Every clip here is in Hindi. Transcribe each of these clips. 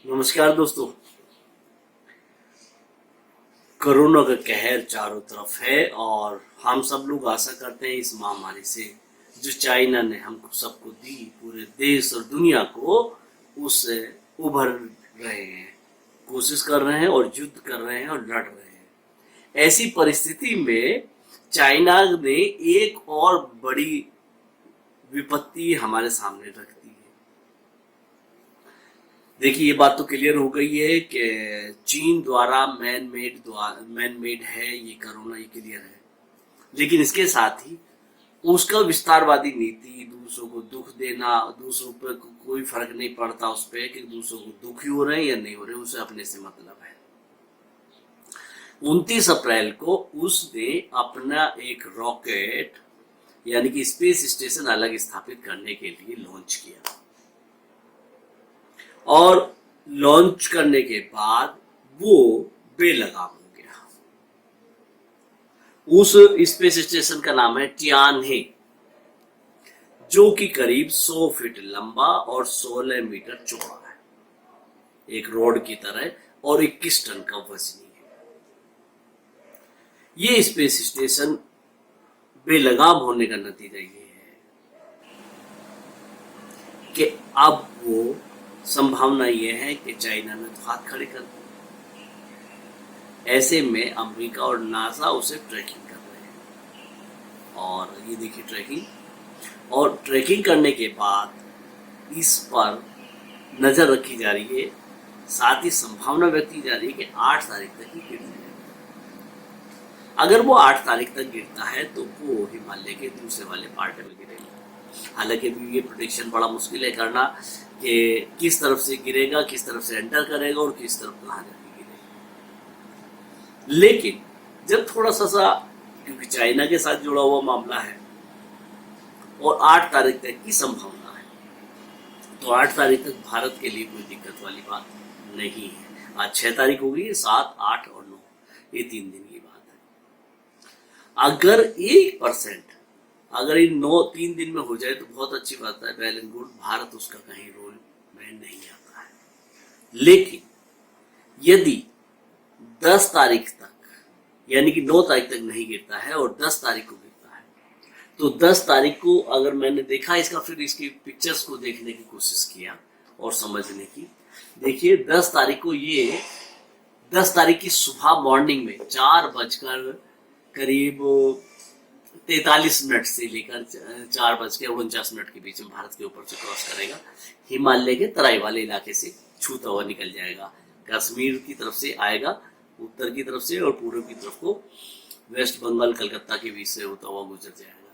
नमस्कार दोस्तों। कोरोना का कहर चारों तरफ है और हम सब लोग आशा करते हैं इस महामारी से जो चाइना ने हमको सबको दी, पूरे देश और दुनिया को उससे उभर रहे हैं, कोशिश कर रहे हैं और युद्ध कर रहे हैं और लड़ रहे हैं। ऐसी परिस्थिति में चाइना ने एक और बड़ी विपत्ति हमारे सामने रख दी है। देखिए, ये बात तो क्लियर हो गई है कि चीन द्वारा मैन मेड है ये कोरोना, ये क्लियर है। लेकिन इसके साथ ही उसका विस्तारवादी नीति, दूसरों को दुख देना, दूसरों पर कोई फर्क नहीं पड़ता उस पर कि दूसरों को दुखी हो रहे हैं या नहीं हो रहे, उसे अपने से मतलब है। 29 अप्रैल को उसने अपना एक रॉकेट यानी कि स्पेस स्टेशन अलग स्थापित करने के लिए लॉन्च किया और लॉन्च करने के बाद वो बेलगाम हो गया। उस स्पेस स्टेशन का नाम है टियानहे, जो कि करीब 100 फीट लंबा और 16 मीटर चौड़ा है, एक रोड की तरह, और 21 टन का वजनी है। ये स्पेस स्टेशन बेलगाम होने का नतीजा ये है कि अब वो संभावना यह है कि चाइना ने तो हाथ खड़े कर दिए। ऐसे में अमेरिका और नासा उसे ट्रैकिंग कर रहे हैं और ये देखिए ट्रैकिंग करने के बाद इस पर नजर रखी जा रही है। साथ ही संभावना व्यक्त की जा रही है कि 8 तारीख तक ही गिर जाएगा। अगर वो 8 तारीख तक गिरता है तो वो हिमालय के दूसरे वाले पार्ट में गिरेगा। हालांकि अभी ये प्रोडिक्शन बड़ा मुश्किल है करना कि किस तरफ से गिरेगा, किस तरफ से एंटर करेगा और किस तरफ कहाँ जाके गिरेगा। लेकिन जब थोड़ा सा, क्योंकि चाइना के साथ जुड़ा हुआ मामला है और 8 तारीख तक की संभावना है, तो 8 तारीख तक भारत के लिए कोई दिक्कत वाली बात नहीं है। आज 6 तारीख हो गई है, 7, 8 और 9, ये 3 दिन की बात है। अगर 1% अगर इन 3 दिन में हो जाए तो बहुत अच्छी बात है, वेल एंड गुड। भारत उसका कहीं रोल में नहीं आता है। लेकिन यदि 10 तारीख तक यानी कि 9 तारीख तक नहीं गिरता है और 10 तारीख को गिरता है, तो 10 तारीख को अगर मैंने देखा इसका, फिर इसकी पिक्चर्स को देखने की कोशिश किया और समझने की। देखिए 10 तारीख को, ये 10 तारीख की सुबह मॉर्निंग में 4 बजकर करीब 43 मिनट से लेकर 4 बज के 49 मिनट के बीच में भारत के ऊपर से क्रॉस करेगा। हिमालय के तराई वाले इलाके से छूता हुआ निकल जाएगा, कश्मीर की तरफ से आएगा, उत्तर की तरफ से, और पूर्व की तरफ को वेस्ट बंगाल कलकत्ता के बीच से होता हुआ गुजर जाएगा।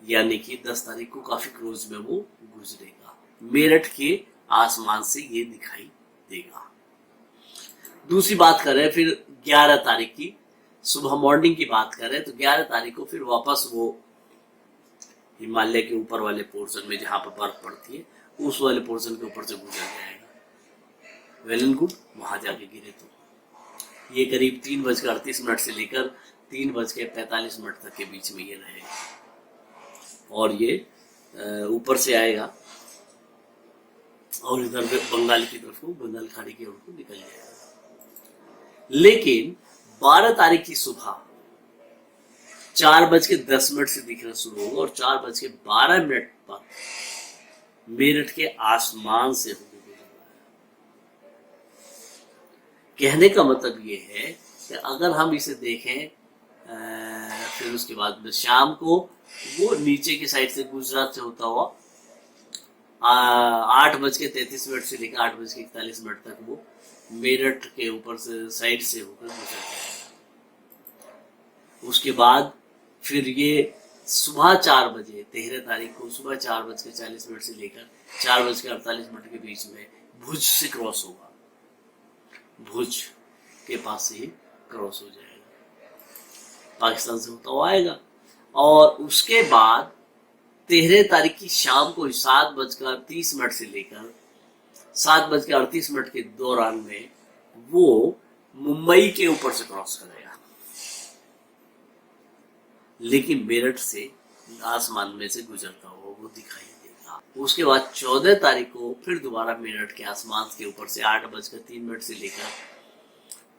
यानी कि 10 तारीख को काफी क्लोज में वो गुजरेगा। मेरठ के आसमान से ये दिखाई देगा। दूसरी बात करें फिर 11 तारीख की सुबह मॉर्निंग की बात करें, तो 11 तारीख को फिर वापस वो हिमालय के ऊपर वाले पोर्शन में जहां पर बर्फ पड़ती है, उस वाले पोर्शन के ऊपर से गुजर जाएगा। वेल एंड गुड, वहां जाके गिरे तो ये करीब 3:38 से लेकर 3:45 तक के बीच में ये रहेगा और ये ऊपर से आएगा और इधर बंगाल की तरफ को, बंगाल खाड़ी की ओर को निकल जाएगा। लेकिन 12 तारीख की सुबह 4:10 से दिखना शुरू होगा और 4:12 पर मेरठ के आसमान से होकर गुजर रहा है। कहने का मतलब ये है कि अगर हम इसे देखें फिर उसके बाद में शाम को वो नीचे की साइड से गुजरात से होता हुआ 8:33 से लेकर 8:41 तक वो मेरठ के ऊपर से साइड से होकर गुजर जाएगा। उसके बाद फिर ये सुबह 4 बजे 13 तारीख को सुबह 4:40 से लेकर 4:48 के बीच में भुज से क्रॉस होगा। भुज के पास से क्रॉस हो जाएगा, पाकिस्तान से होता हुआ आएगा। और उसके बाद 13 तारीख की शाम को 7:30 से लेकर 7:38 के दौरान में वो मुंबई के ऊपर से क्रॉस करेगा, लेकिन मेरठ से आसमान में से गुजरता हुआ वो दिखाई देगा। उसके बाद 14 तारीख को फिर दोबारा मेरठ के आसमान के ऊपर से 8:03 से लेकर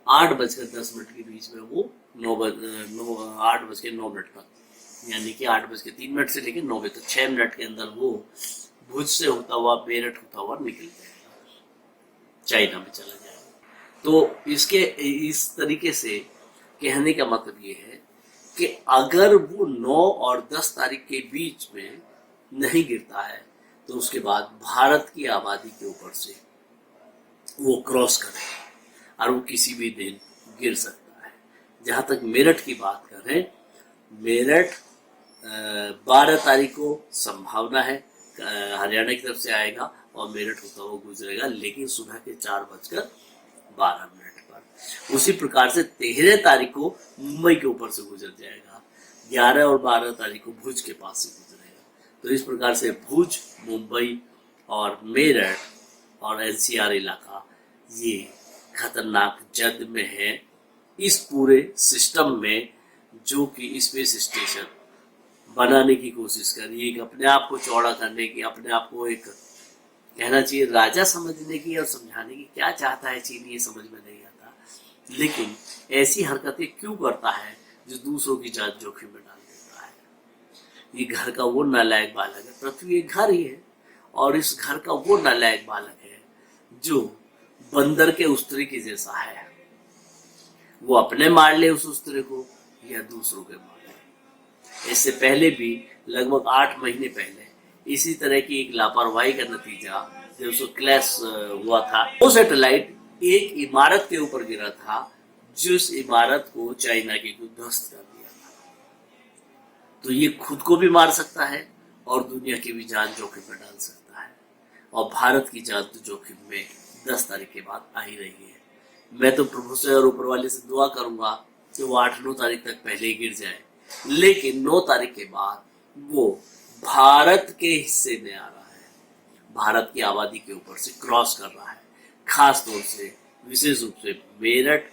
8:10 के बीच में वो 8:09 तक, यानी कि 8:03 से लेकर 9 बजे तक 6 मिनट के अंदर वो भुज से होता हुआ मेरठ होता हुआ निकल जाएगा, चाइना में चला जाएगा। तो इसके इस तरीके से कहने का मतलब ये है कि अगर वो 9 और 10 तारीख के बीच में नहीं गिरता है तो उसके बाद भारत की आबादी के ऊपर से वो क्रॉस करेगा और वो किसी भी दिन गिर सकता है। जहाँ तक मेरठ की बात करें, मेरठ 12 तारीख को संभावना है हरियाणा की तरफ से आएगा और मेरठ होता हुआ गुजरेगा, लेकिन सुबह के 4:12 पर। उसी प्रकार से 13 तारीख को मुंबई के ऊपर से गुजर जाएगा, 11 और 12 तारीख को भुज के पास से गुजरेगा। तो इस प्रकार से भुज, मुंबई और मेरठ और एनसीआर इलाका ये खतरनाक जद में है इस पूरे सिस्टम में, जो कि स्पेस स्टेशन बनाने की कोशिश कर रही है, अपने आप को चौड़ा करने की, अपने आप को एक कहना चाहिए राजा समझने की और समझाने की। क्या चाहता है चीन ये समझ में नहीं आता, लेकिन ऐसी हरकतें क्यों करता है जो दूसरों की जान जोखिम में डाल देता है। ये घर का वो नालायक बालक है, पृथ्वी एक घर ही है और इस घर का वो नालायक बालक है जो बंदर के उस्तरे के जैसा है। वो अपने मार ले उस उस्तरे को या दूसरों के मार ले। इससे पहले भी लगभग 8 महीने पहले इसी तरह की एक लापरवाही का नतीजा जब उसको क्लैश हुआ था, वो सैटेलाइट एक इमारत के ऊपर गिरा था जिस इमारत को चाइना की को ध्वस्त कर दिया था। तो ये खुद को भी मार सकता है और दुनिया की भी जान जोखिम में डाल सकता है, और भारत की जान तो जोखिम में 10 तारीख के बाद आ ही रही है। मैं तो प्रभु से और ऊपर वाले से दुआ करूंगा कि वो 8-9 तारीख तक पहले ही गिर जाए, लेकिन 9 तारीख के बाद वो भारत के हिस्से में आ रहा है, भारत की आबादी के ऊपर से क्रॉस कर रहा है। खास तौर से विशेष रूप से मेरठ,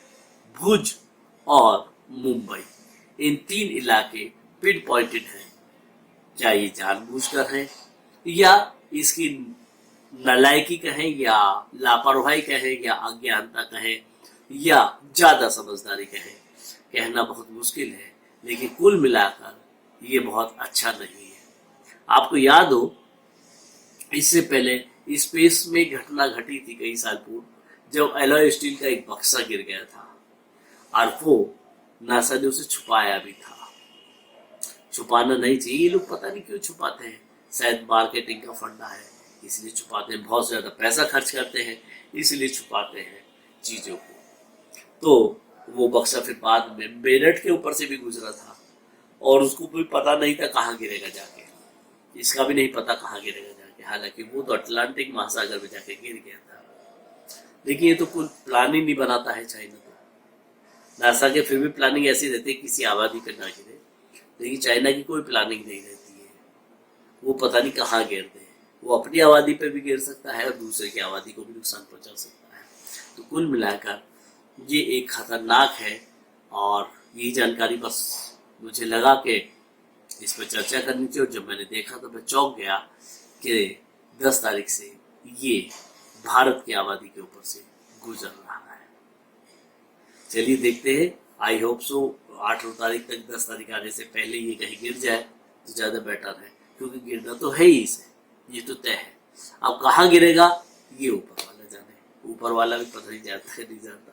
भुज और मुंबई, इन 3 इलाके पिन पॉइंटेड हैं। क्या ये जानबूझकर है या इसकी नालायकी कहें या लापरवाही कहें या अज्ञानता कहें या ज्यादा समझदारी कहें, कहना बहुत मुश्किल है, लेकिन कुल मिलाकर ये बहुत अच्छा नहीं है। आपको याद हो इससे पहले स्पेस में घटना घटी थी कई साल पूर्व, जब एलॉय स्टील का एक बक्सा गिर गया था और वो नासा ने उसे छुपाया भी था। छुपाना नहीं चाहिए, ये लोग पता नहीं क्यों छुपाते हैं, शायद मार्केटिंग का फंडा है इसलिए छुपाते हैं, बहुत ज्यादा पैसा खर्च करते हैं इसलिए छुपाते हैं चीजों को। तो वो बक्सा फिर बाद में मेरठ के ऊपर से भी गुजरा था और उसको कोई पता नहीं था कहाँ गिरेगा जाके, इसका भी नहीं पता कहाँ गिरेगा जाके, हालांकि वो तो अटलांटिक महासागर में जाके गिर गया था। लेकिन ये तो कुल प्लानिंग नहीं बनाता है चाइना तो। नासा के फिर भी प्लानिंग ऐसी रहती है किसी आबादी पर ना गिरे, लेकिन चाइना की कोई प्लानिंग नहीं रहती है। वो पता नहीं कहाँ गिरते हैं, वो अपनी आबादी पे भी गिर सकता है और दूसरे की आबादी को भी नुकसान पहुंचा सकता है। तो कुल मिलाकर ये एक खतरनाक है और यही जानकारी बस मुझे लगा कि इस पर चर्चा करनी चाहिए। और जब मैंने देखा तो मैं चौंक गया कि 10 तारीख से ये भारत की आबादी के ऊपर से गुजर रहा है। चलिए देखते हैं, आई होप सो 8 तारीख तक 10 तारीख आने से पहले ये कहीं गिर जाए तो ज़्यादा बेटर है, क्योंकि गिरना तो है ही इसे, ये तो तय है। अब कहाँ गिरेगा ये ऊपर वाला जाने, ऊपर वाला भी पता नहीं जाता है नहीं जाता।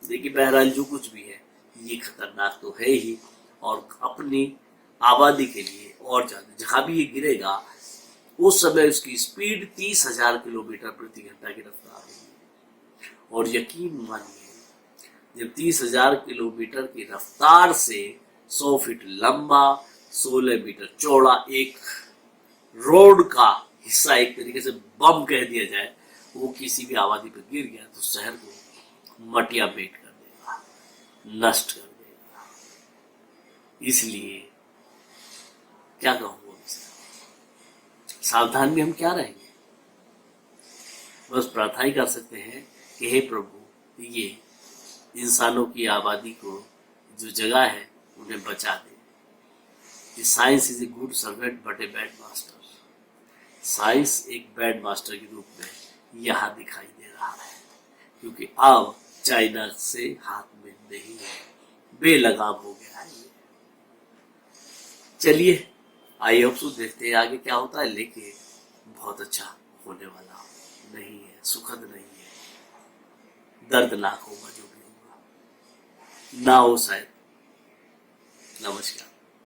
देखिए बहरहाल जो कुछ भी है ये खतरनाक तो है ही, और अपनी आबादी के लिए और ज़्यादा जहाँ भी ये गिरेगा उस समय उसकी स्पीड 30,000 किलोमीटर प्रति घंटा की रफ्तार होगी। और यकीन मानिए जब 30,000 किलोमीटर की रफ्तार से 100 फीट लंबा 16 मीटर चौड़ा एक रोड का हिस्सा एक तरीके से बम कह दिया जाए, वो किसी भी आबादी पर गिर गया तो शहर को मटिया बेट कर देगा, नष्ट कर देगा। इसलिए क्या कहूँगा, सावधान में हम क्या रहेंगे, बस प्रार्थना ही कर सकते हैं कि हे प्रभु ये इंसानों की आबादी को जो जगह है उन्हें बचा दे। Science is a good servant but a bad master. Science एक बैड मास्टर के रूप में यहाँ दिखाई दे रहा है, क्योंकि अब चाइना से हाथ में नहीं है, बेलगाम हो गया है ये। चलिए, आई होप सो देखते हैं आगे क्या होता है, लेकिन बहुत अच्छा होने वाला नहीं है, सुखद नहीं है, दर्दनाक होगा जो भी होगा, ना हो शायद। नमस्कार।